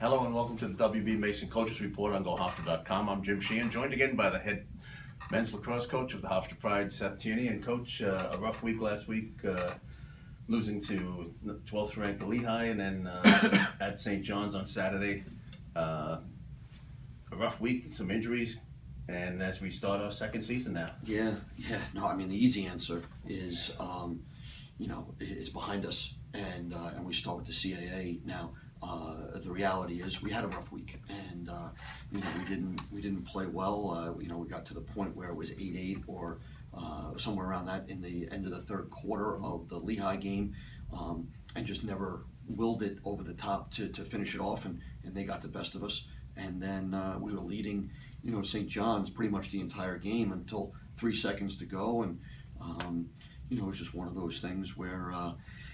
Hello and welcome to the WB Mason Coaches Report on GoHofstra.com. I'm Jim Sheehan, joined again by the head men's lacrosse coach of the Hofstra Pride, Seth Tierney. And coach, a rough week last week, losing to 12th ranked Lehigh and then at St. John's on Saturday. A rough week, some injuries, and as we start our second season now. No, I mean, the easy answer is, it's behind us, and we start with the CAA now. The reality is we had a rough week, and we didn't play well. We got to the point where it was 8-8 or somewhere around that in the end of the third quarter of the Lehigh game, and just never willed it over the top to finish it off, and they got the best of us. And then we were leading, St. John's pretty much the entire game until 3 seconds to go, and it was just one of those things where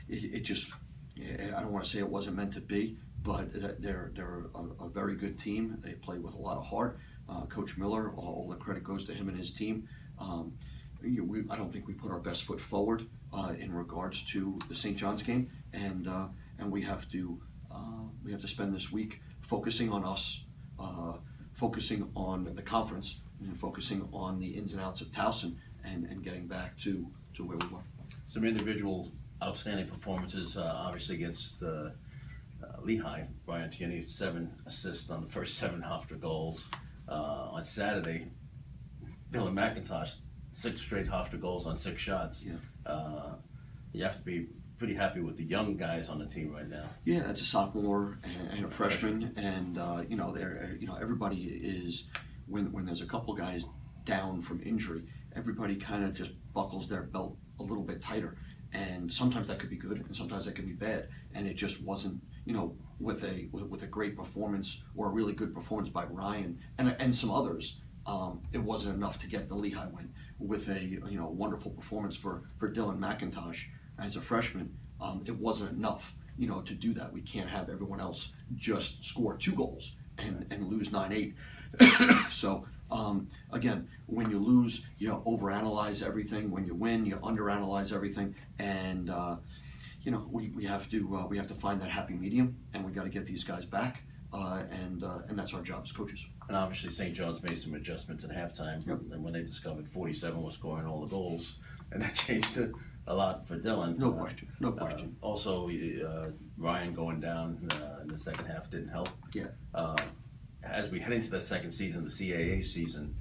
it just. I don't want to say it wasn't meant to be, but they're a very good team. They play with a lot of heart. Coach Miller, all the credit goes to him and his team. I don't think we put our best foot forward in regards to the St. John's game, and we have to spend this week focusing on us, focusing on the conference, and focusing on the ins and outs of Towson, and getting back to where we were. Some individual outstanding performances, obviously against Lehigh. Brian Tierney, 7 assists on the first 7 Hofstra goals. On Saturday, Dylan McIntosh, 6 straight Hofstra goals on 6 shots. You have to be pretty happy with the young guys on the team right now. Yeah, that's a sophomore and a freshman, and everybody is when there's a couple guys down from injury, everybody kind of just buckles their belt a little bit tighter. And sometimes that could be good, and sometimes that could be bad. And it just wasn't, with a great performance or a really good performance by Ryan and some others, it wasn't enough to get the Lehigh win. With a wonderful performance for Dylan McIntosh as a freshman, it wasn't enough, to do that. We can't have everyone else just score 2 goals and lose 9-8. So. Again, when you lose, you overanalyze everything. When you win, you underanalyze everything, and we have to find that happy medium, and we got to get these guys back, and that's our job as coaches. And obviously, St. John's made some adjustments at halftime, and when they discovered 47 was scoring all the goals, and that changed it a lot for Dylan. No question. Also, Ryan going down in the second half didn't help. Yeah. As we head into the second season, the CAA season,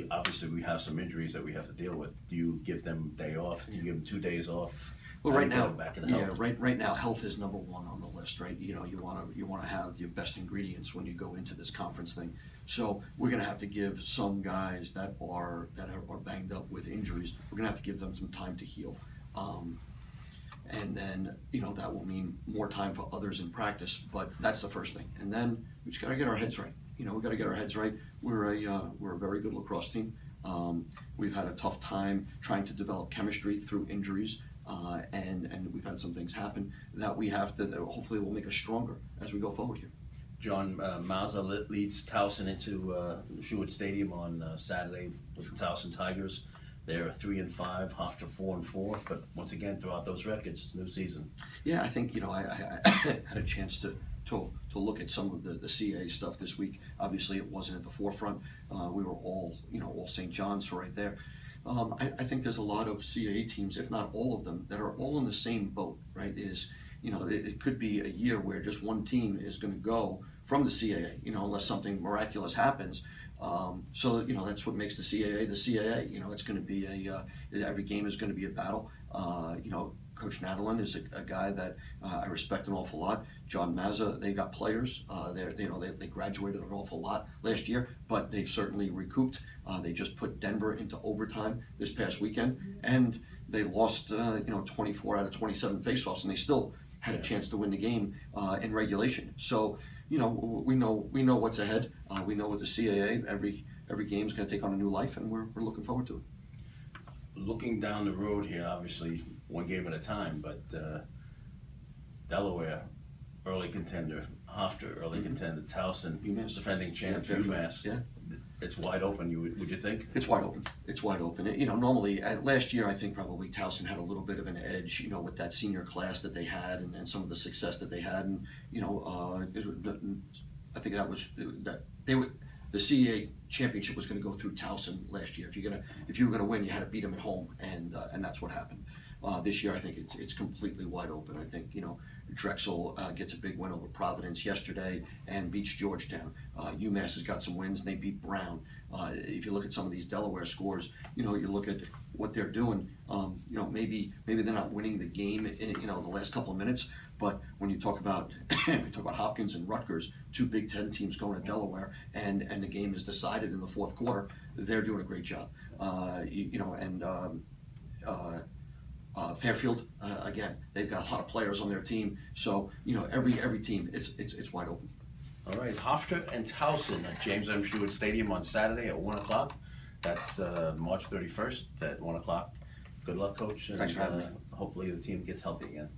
obviously we have some injuries that we have to deal with. Do you give them a day off? Do you give them 2 days off? Well, right now, back in health? right now, health is number one on the list, right? You want to have your best ingredients when you go into this conference thing. So we're going to have to give some guys that are banged up with injuries. We're going to have to give them some time to heal. And then, that will mean more time for others in practice, but that's the first thing. And then we just got to get our heads right. We got to get our heads right. We're a very good lacrosse team. We've had a tough time trying to develop chemistry through injuries, and we've had some things happen that we have to, that hopefully will make us stronger as we go forward here. John Mazza leads Towson into Schuett Stadium on Saturday with the Towson Tigers. They're 3-5, Hofstra 4-4, but once again, throughout those records, it's a new season. Yeah, I think I had a chance to look at some of the CA stuff this week. Obviously, it wasn't at the forefront. We were all St. John's for right there. I think there's a lot of CA teams, if not all of them, that are all in the same boat. Right? It could be a year where just one team is going to go from the CAA. Unless something miraculous happens. So that's what makes the CAA the CAA. It's going to be every game is going to be a battle. Coach Nadalin is a guy that I respect an awful lot. John Mazza, they got players. They graduated an awful lot last year, but they've certainly recouped. They just put Denver into overtime this past weekend, and they lost 24 out of 27 faceoffs, and they still had a chance to win the game in regulation. So. We know what's ahead. We know with the CAA, every game is going to take on a new life, and we're looking forward to it. Looking down the road here, obviously one game at a time, but Delaware early contender, Hofstra, early contender, Towson, UMass. defending champ, Fairfield. UMass. Yeah. It's wide open, would you think? It's wide open. It's wide open. You know, normally last year, I think probably Towson had a little bit of an edge, you know, with that senior class that they had and some of the success that they had. And, you know, I think that was that they would. The CEA championship was going to go through Towson last year. If you were going to win, you had to beat them at home, and that's what happened. This year, I think it's completely wide open. I think, you know, Drexel gets a big win over Providence yesterday and beats Georgetown. UMass has got some wins, and they beat Brown. If you look at some of these Delaware scores, you know, you look at what they're doing. You know, maybe they're not winning the game in, you know, the last couple of minutes. But when you talk about Hopkins and Rutgers, two Big Ten teams going to Delaware, and the game is decided in the fourth quarter, they're doing a great job. You know, and Fairfield, again, they've got a lot of players on their team, so you know every team, it's wide open. All right, Hofstra and Towson at James M. Stewart Stadium on Saturday at 1 o'clock. That's March 31st at 1 o'clock. Good luck, Coach. And, Thanks for having me. hopefully the team gets healthy again.